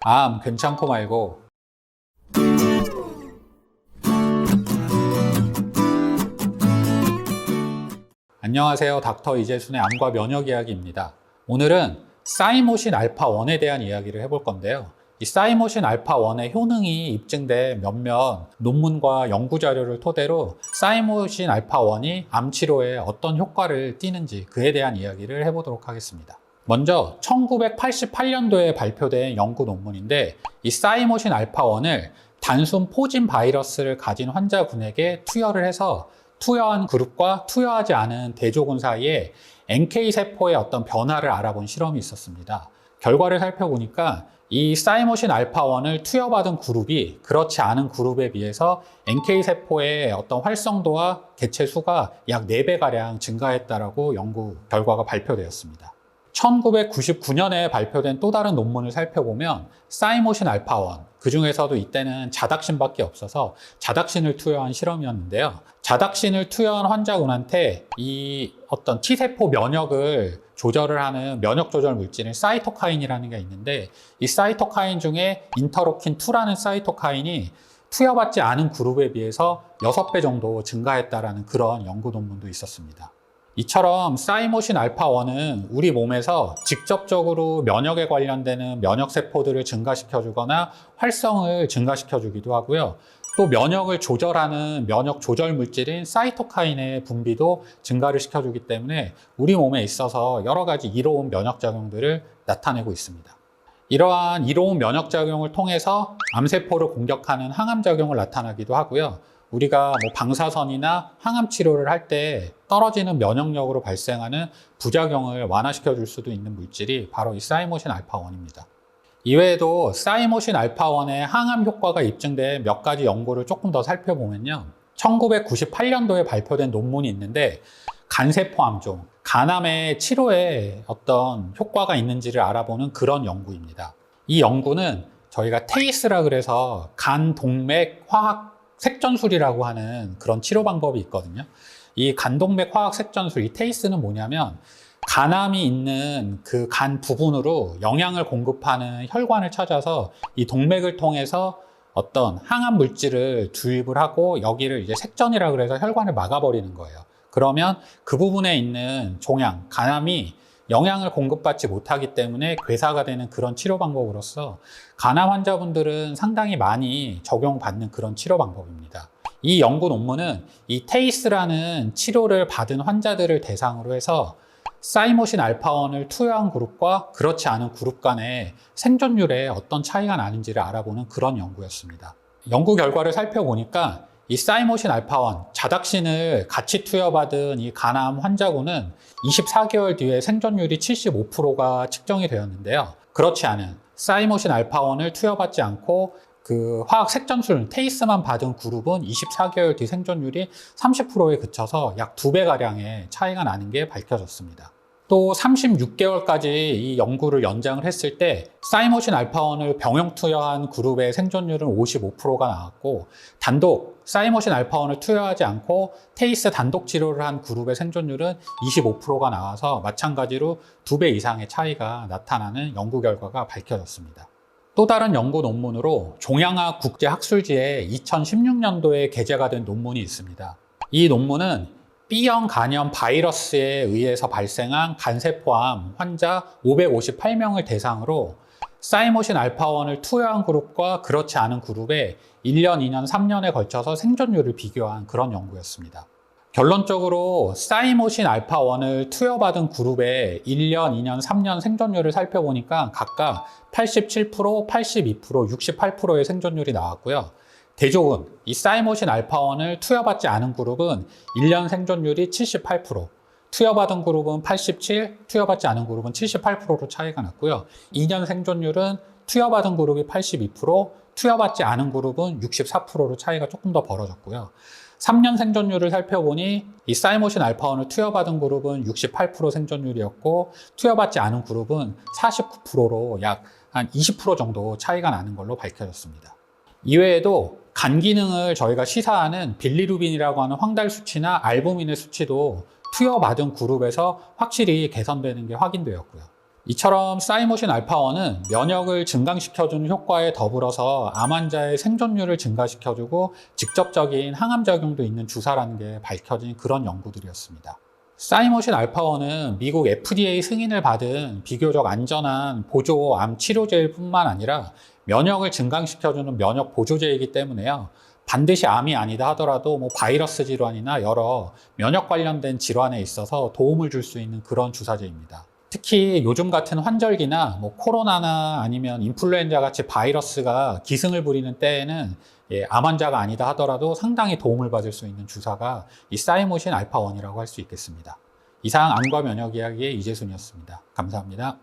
암 괜찮고 말고. 안녕하세요. 닥터 이재순의 암과 면역 이야기입니다. 오늘은 사이모신 알파1에 대한 이야기를 해볼 건데요. 이 사이모신 알파1의 효능이 입증된 몇몇 논문과 연구 자료를 토대로 사이모신 알파1이 암 치료에 어떤 효과를 띠는지 그에 대한 이야기를 해보도록 하겠습니다. 먼저 1988년도에 발표된 연구 논문인데, 이 사이모신 알파1을 단순 포진 바이러스를 가진 환자분에게 투여를 해서 투여한 그룹과 투여하지 않은 대조군 사이에 NK세포의 어떤 변화를 알아본 실험이 있었습니다. 결과를 살펴보니까 이 사이모신 알파1을 투여받은 그룹이 그렇지 않은 그룹에 비해서 NK세포의 어떤 활성도와 개체 수가 약 4배가량 증가했다라고 연구 결과가 발표되었습니다. 1999년에 발표된 또 다른 논문을 살펴보면 사이모신 알파1, 그 중에서도 이때는 자닥신밖에 없어서 자닥신을 투여한 실험이었는데요. 자닥신을 투여한 환자군한테 이 어떤 T세포 면역을 조절을 하는 면역 조절 물질인 사이토카인이라는 게 있는데, 이 사이토카인 중에 인터로킨2라는 사이토카인이 투여받지 않은 그룹에 비해서 6배 정도 증가했다라는 그런 연구 논문도 있었습니다. 이처럼 사이모신 알파1은 우리 몸에서 직접적으로 면역에 관련되는 면역세포들을 증가시켜주거나 활성을 증가시켜주기도 하고요. 또 면역을 조절하는 면역 조절 물질인 사이토카인의 분비도 증가를 시켜주기 때문에 우리 몸에 있어서 여러 가지 이로운 면역작용들을 나타내고 있습니다. 이러한 이로운 면역작용을 통해서 암세포를 공격하는 항암작용을 나타나기도 하고요. 우리가 방사선이나 항암 치료를 할 때 떨어지는 면역력으로 발생하는 부작용을 완화시켜 줄 수도 있는 물질이 바로 이 사이모신 알파1입니다. 이외에도 사이모신 알파1의 항암 효과가 입증된 몇 가지 연구를 조금 더 살펴보면요. 1998년도에 발표된 논문이 있는데, 간세포암종, 간암의 치료에 어떤 효과가 있는지를 알아보는 그런 연구입니다. 이 연구는 저희가 테이스라 그래서 간동맥 화학 색전술이라고 하는 그런 치료 방법이 있거든요. 이 간동맥 화학 색전술, 이 테이스는 뭐냐면 간암이 있는 그 간 부분으로 영양을 공급하는 혈관을 찾아서 이 동맥을 통해서 어떤 항암 물질을 주입을 하고 여기를 이제 색전이라 그래서 혈관을 막아버리는 거예요. 그러면 그 부분에 있는 종양, 간암이 영양을 공급받지 못하기 때문에 괴사가 되는 그런 치료 방법으로서 간암 환자분들은 상당히 많이 적용받는 그런 치료 방법입니다. 이 연구 논문은 이 테이스라는 치료를 받은 환자들을 대상으로 해서 사이모신 알파1을 투여한 그룹과 그렇지 않은 그룹 간의 생존율에 어떤 차이가 나는지를 알아보는 그런 연구였습니다. 연구 결과를 살펴보니까 이 사이모신 알파1, 자닥신을 같이 투여받은 이 간암 환자군은 24개월 뒤에 생존율이 75%가 측정이 되었는데요. 그렇지 않은 사이모신 알파1을 투여받지 않고 그 화학 색전술 테이스만 받은 그룹은 24개월 뒤 생존율이 30%에 그쳐서 약 2배가량의 차이가 나는 게 밝혀졌습니다. 또 36개월까지 이 연구를 연장을 했을 때 사이모신 알파1을 병용 투여한 그룹의 생존율은 55%가 나왔고, 단독 사이모신 알파1을 투여하지 않고 테이스 단독 치료를 한 그룹의 생존율은 25%가 나와서 마찬가지로 2배 이상의 차이가 나타나는 연구 결과가 밝혀졌습니다. 또 다른 연구 논문으로 종양학 국제학술지에 2016년도에 게재가 된 논문이 있습니다. 이 논문은 B형 간염 바이러스에 의해서 발생한 간세포암 환자 558명을 대상으로 사이모신 알파1을 투여한 그룹과 그렇지 않은 그룹의 1년, 2년, 3년에 걸쳐서 생존율을 비교한 그런 연구였습니다. 결론적으로 사이모신 알파1을 투여받은 그룹의 1년, 2년, 3년 생존율을 살펴보니까 각각 87%, 82%, 68%의 생존율이 나왔고요. 대조군, 이 사이모신 알파1을 투여받지 않은 그룹은 1년 생존율이 78%, 투여받은 그룹은 87, 투여받지 않은 그룹은 78%로 차이가 났고요. 2년 생존율은 투여받은 그룹이 82%, 투여받지 않은 그룹은 64%로 차이가 조금 더 벌어졌고요. 3년 생존율을 살펴보니 이 사이모신 알파1을 투여받은 그룹은 68% 생존율이었고, 투여받지 않은 그룹은 49%로 약 한 20% 정도 차이가 나는 걸로 밝혀졌습니다. 이외에도 간 기능을 저희가 시사하는 빌리루빈이라고 하는 황달 수치나 알부민의 수치도 투여받은 그룹에서 확실히 개선되는 게 확인되었고요. 이처럼 사이모신 알파1은 면역을 증강시켜주는 효과에 더불어서 암 환자의 생존율을 증가시켜주고 직접적인 항암 작용도 있는 주사라는 게 밝혀진 그런 연구들이었습니다. 사이모신 알파1은 미국 FDA 승인을 받은 비교적 안전한 보조 암 치료제일 뿐만 아니라 면역을 증강시켜주는 면역 보조제이기 때문에요. 반드시 암이 아니다 하더라도 바이러스 질환이나 여러 면역 관련된 질환에 있어서 도움을 줄 수 있는 그런 주사제입니다. 특히 요즘 같은 환절기나 코로나나 아니면 인플루엔자 같이 바이러스가 기승을 부리는 때에는 암 환자가 아니다 하더라도 상당히 도움을 받을 수 있는 주사가 이 사이모신 알파1이라고 할 수 있겠습니다. 이상 암과 면역 이야기의 이재순이었습니다. 감사합니다.